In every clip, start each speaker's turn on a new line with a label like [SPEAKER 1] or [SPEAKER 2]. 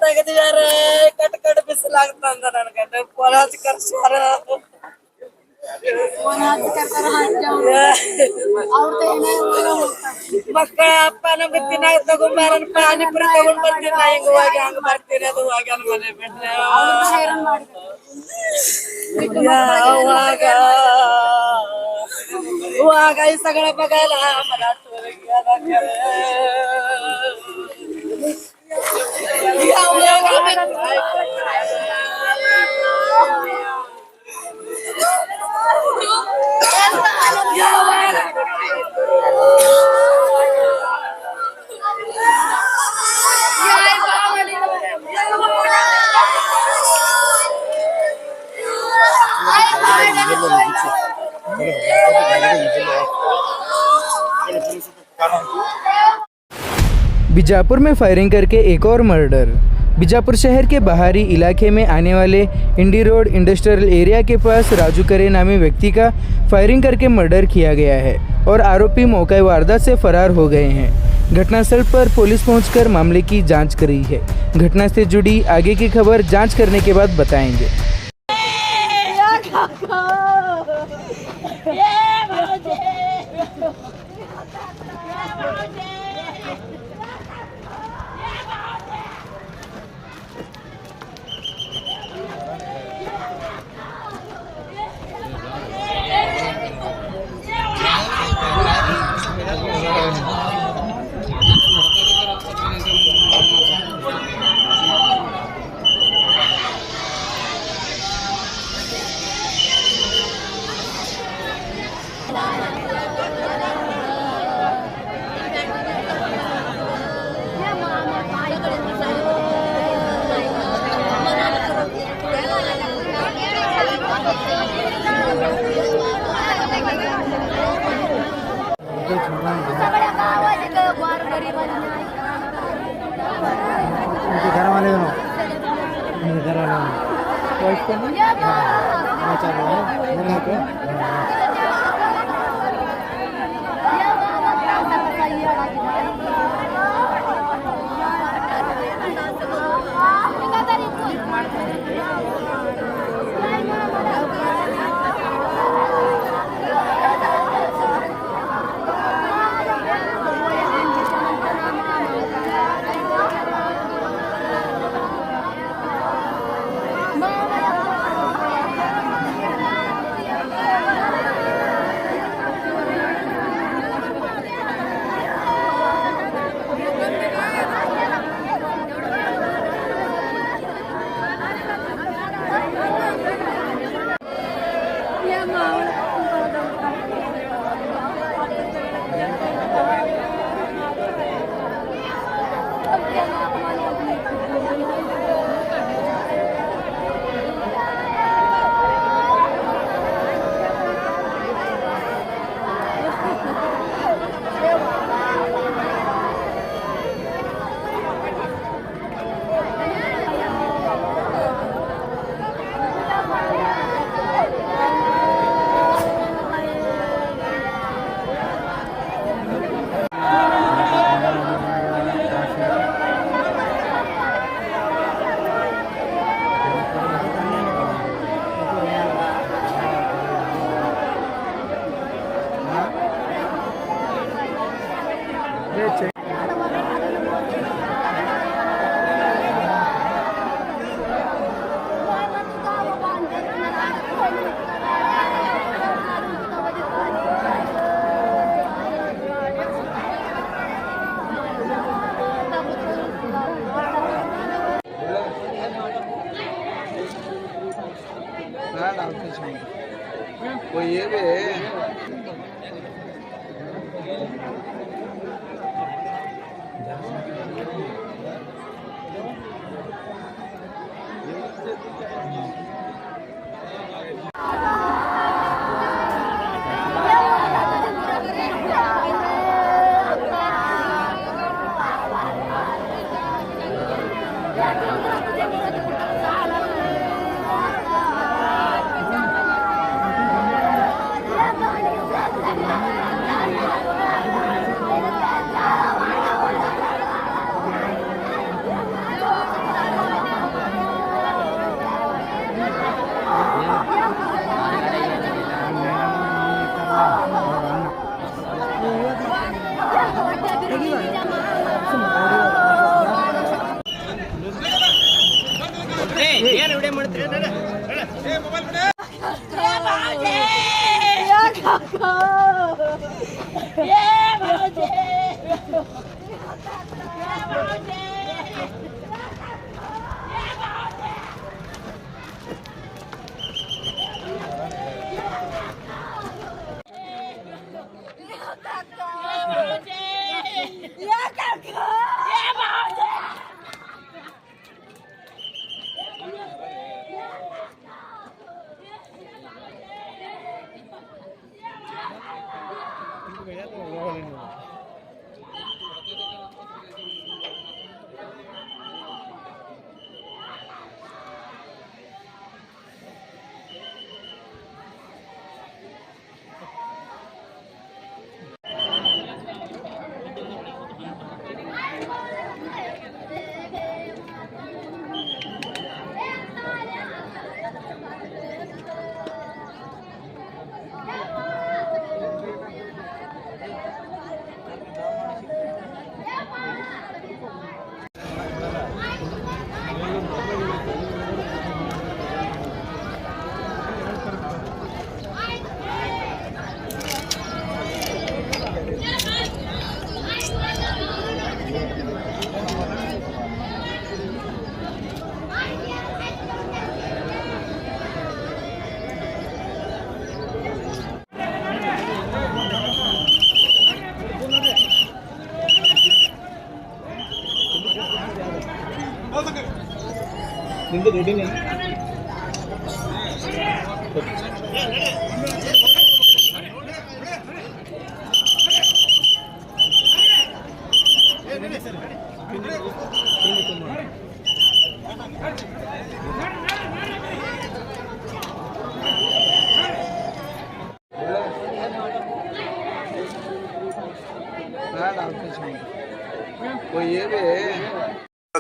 [SPEAKER 1] ತೆಗೆದಿದ್ದಾರೆ cut cut ಬಿಸಿಲಾಗ್ತಂದ ನನಗೆ phone ಹಚ್ಚಿ ಕರ್ಸ್ಯಾರ ಮಕ್ಕಳ ಅಪ್ಪನ ಬಿತ್ತಿನ ತಗೊಂಡ್ಬಾರನ್ ಪಾನಿಪುರಿ ತಗೊಂಡ್ ಬರ್ತೀನಿ ನಾ ಹಿಂಗ ಹೋಗಿ ಹಂಗ ಬರ್ತೀನಿ ಅದು ಹೋಗ್ಯಾನ ಮನೆ ಬಿಟ್ರೆ ಅವಾಗ ಈ ಸಗಳ ಬಗಲ
[SPEAKER 2] बीजापुर में फायरिंग करके एक और मर्डर। बीजापुर शहर के बाहरी इलाके में आने वाले इंडी रोड इंडस्ट्रियल एरिया के पास राजू करे नामी व्यक्ति का फायरिंग करके मर्डर किया गया है और आरोपी मौके वारदात से फरार हो गए हैं। घटनास्थल पर पुलिस पहुंचकर मामले की जांच कर रही है। घटना से जुड़ी आगे की खबर जांच करने के बाद बताएंगे।
[SPEAKER 3] कोई ये भी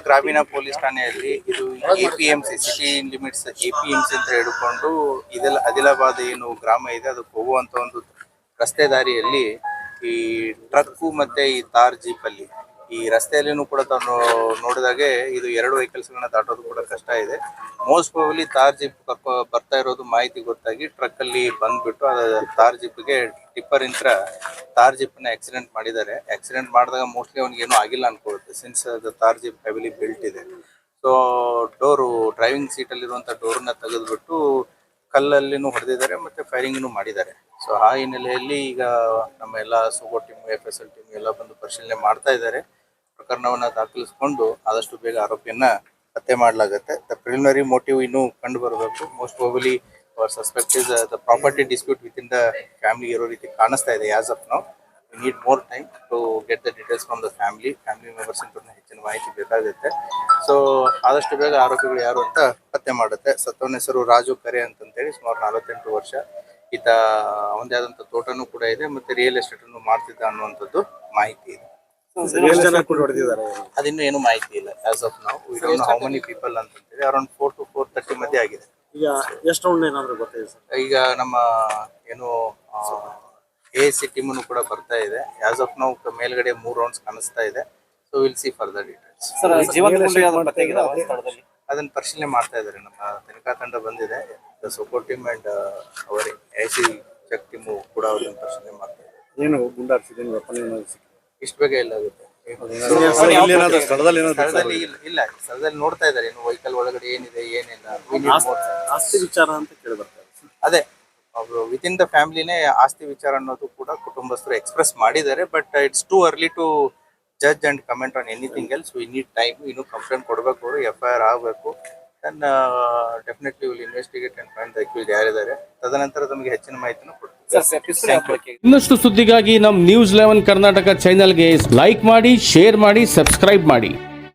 [SPEAKER 3] ಗ್ರಾಮೀಣ ಪೊಲೀಸ್ ಠಾಣೆಯಲ್ಲಿ ಇದು APMC ಸಿಟಿ ಲಿಮಿಟ್ಸ್ APMC ಅಂತ ಹೇಳಿಕೊಂಡು ಇದೆಲ್ಲ ಆದಿಲಾಬಾದ್ ಏನು ಗ್ರಾಮ ಇದೆ ಅದಕ್ಕೆ ಹೋಗುವಂತ ಒಂದು ರಸ್ತೆ ದಾರಿಯಲ್ಲಿ ಈ ಟ್ರಕ್ಕು ಮತ್ತೆ ಈ ತಾರ್ ಜೀಪ್ ಅಲ್ಲಿ ಈ ರಸ್ತೆಯಲ್ಲಿನೂ ಕೂಡ ತಾವು ನೋಡಿದಾಗೆ ಇದು ಎರಡು ವೆಹಿಕಲ್ಸ್ ಗಳನ್ನ ದಾಟೋದು ಕೂಡ ಕಷ್ಟ ಇದೆ. ಮೋಸ್ಟ್ ಪ್ರಾಬಬ್ಲಿ ತಾರ್ ಜೀಪ್ ಬರ್ತಾ ಇರೋದು ಮಾಹಿತಿ ಗೊತ್ತಾಗಿ ಟ್ರಕ್ ಅಲ್ಲಿ ಬಂದ್ಬಿಟ್ಟು ತಾರ್ ಜೀಪ್ಗೆ ಟಿಪ್ಪರ್ ಇಂತ್ರ ತಾರ್ ಜೀಪ್ ನ ಆಕ್ಸಿಡೆಂಟ್ ಮಾಡಿದ್ದಾರೆ. ಆಕ್ಸಿಡೆಂಟ್ ಮಾಡಿದಾಗ ಮೋಸ್ಟ್ಲಿ ಅವ್ನಿಗೆ ಏನೂ ಆಗಿಲ್ಲ ಅನ್ಕೊಳ್ಳುತ್ತೆ, ಸಿನ್ಸ್ ತಾರ್ ಜೀಪ್ ಹೆವಿಲಿ ಬಿಲ್ಟ್ ಇದೆ. ಸೊ ಡೋರು ಡ್ರೈವಿಂಗ್ ಸೀಟ್ ಅಲ್ಲಿರುವಂತ ಡೋರ್ನ ತೆಗೆದ್ಬಿಟ್ಟು ಕಲ್ಲಲ್ಲಿನೂ ಹೊಡೆದಿದ್ದಾರೆ ಮತ್ತೆ ಫೈರಿಂಗ್ನು ಮಾಡಿದ್ದಾರೆ. ಸೊ ಆ ಹಿನ್ನೆಲೆಯಲ್ಲಿ ಈಗ ನಮ್ಮ ಎಲ್ಲ ಸೋಗೋ ಟೀಮ್ FSL ಟೀಮ್ ಎಲ್ಲ ಬಂದು ಪರಿಶೀಲನೆ ಮಾಡ್ತಾ ಇದ್ದಾರೆ. ಪ್ರಕರಣವನ್ನ ದಾಖಲಿಸಿಕೊಂಡು ಆದಷ್ಟು ಬೇಗ ಆರೋಪಿಯನ್ನ ಹತ್ಯೆ ಮಾಡಲಾಗುತ್ತೆ. ದ ಪ್ರಿಲಿಮಿನರಿ ಮೋಟಿವ್ ಇನ್ನೂ ಕಂಡು ಬರಬೇಕು. Most probably suspect is the property dispute within the family ಇರೋ ರೀತಿ ಕಾಣಿಸ್ತಾ ಇದೆ. As of now we need more time to get the details from the family members ಅಂತ ಹೆಚ್ಚಿನ ಮಾಹಿತಿ ಬೇಕಾಗುತ್ತೆ. ಸೊ ಆದಷ್ಟು ಬೇಗ ಆರೋಪಿಗಳು ಯಾರು ಅಂತ ಪತ್ತೆ ಮಾಡುತ್ತೆ. ಸತ್ತವನ ಹೆಸರು ರಾಜು ಕರೆ ಅಂತಂತೇಳಿ, ಸುಮಾರು 48 ವರ್ಷ. ಈತ ಅವನದೇ ಆದಂತ ತೋಟನೂ ಕೂಡ ಇದೆ ಮತ್ತೆ ರಿಯಲ್ ಎಸ್ಟೇಟ್ ಅನ್ನು ಮಾಡ್ತಿದ್ದ ಅನ್ನುವಂಥದ್ದು ಮಾಹಿತಿ ಇದೆ. ಅದಿನ್ನೂ ಏನು ಮಾಹಿತಿ ಇಲ್ಲ. As of now we don't know how many people ಅಂತಂತೇಳಿ ಅರೌಂಡ್ 4 to 4:30 ಮಧ್ಯೆ ಆಗಿದೆ.
[SPEAKER 4] ಈಗ ಎಷ್ಟು ರೌಂಡ್ ಏನಾದ್ರು ಗೊತ್ತಿದೆ ಸರ್?
[SPEAKER 3] ಈಗ ನಮ್ಮ ಏನು ASC ಟೀಮನ್ನು ಕೂಡ ಬರ್ತಾ ಇದೆ. ಆಸ್ ಆಫ್ ನೌ ಮೇಲ್ಗಡೆ 3 ರೌಂಡ್ಸ್ ಕಾಣಿಸ್ತಾ ಇದೆ. So will see further details. ಅದನ್ನ ಪರಿಶೀಲನೆ ಮಾಡ್ತಾ ಇದ್ದಾರೆ. ನಮ್ಮ ತನಿಖಾ ತಂಡ ಬಂದಿದೆ. Support team and our ASC check team ಕೂಡ ಅದನ್ನ ಪರಿಶೀಲನೆ ಮಾಡ್ತಾ ಇದೆ.
[SPEAKER 4] ಏನು ಗುಂಡಾರಿಸಿದೆ
[SPEAKER 3] ಇಷ್ಟು ಬೇಗ ಇಲ್ಲ ಆಗುತ್ತೆ. ಸ್ಥಳದಲ್ಲಿ ಇಲ್ಲ, ಸ್ಥಳದಲ್ಲಿ ನೋಡ್ತಾ ಇದ್ದಾರೆ ಇನ್ನು ವೆಹಿಕಲ್ ಒಳಗಡೆ ಏನಿದೆ ಏನಿಲ್ಲ.
[SPEAKER 4] ಆಸ್ತಿ ವಿಚಾರ ಅಂತ ಕೇಳಿ ಬರ್ತಾರೆ.
[SPEAKER 3] ಅದೇ ವಿತ್ ಇನ್ ದ ಫ್ಯಾಮಿಲಿನೇ ಆಸ್ತಿ ವಿಚಾರ ಅನ್ನೋದು ಕೂಡ ಕುಟುಂಬಸ್ಥರು ಎಕ್ಸ್ಪ್ರೆಸ್ ಮಾಡಿದ್ದಾರೆ. But it's too early to judge and comment on anything else. We need time. ಇನ್ನು ಕಂಪ್ಲೇಂಟ್ ಕೊಡಬೇಕು, ಅವರು FIR ಆಗಬೇಕು. Then definitely will investigate and find the accused ಯಾರಿದ್ದಾರೆ. ತದನಂತರ ತಮಗೆ ಹೆಚ್ಚಿನ ಮಾಹಿತಿಯನ್ನು ಕೊಡ್ತೀವಿ.
[SPEAKER 5] ಇನ್ನಷ್ಟು ಸುದ್ದಿಗಾಗಿ ನಮ್ಮ News 11 ಕರ್ನಾಟಕ ಚಾನೆಲ್ಗೆ ಲೈಕ್ ಮಾಡಿ, ಶೇರ್ ಮಾಡಿ, ಸಬ್ಸ್ಕ್ರೈಬ್ ಮಾಡಿ.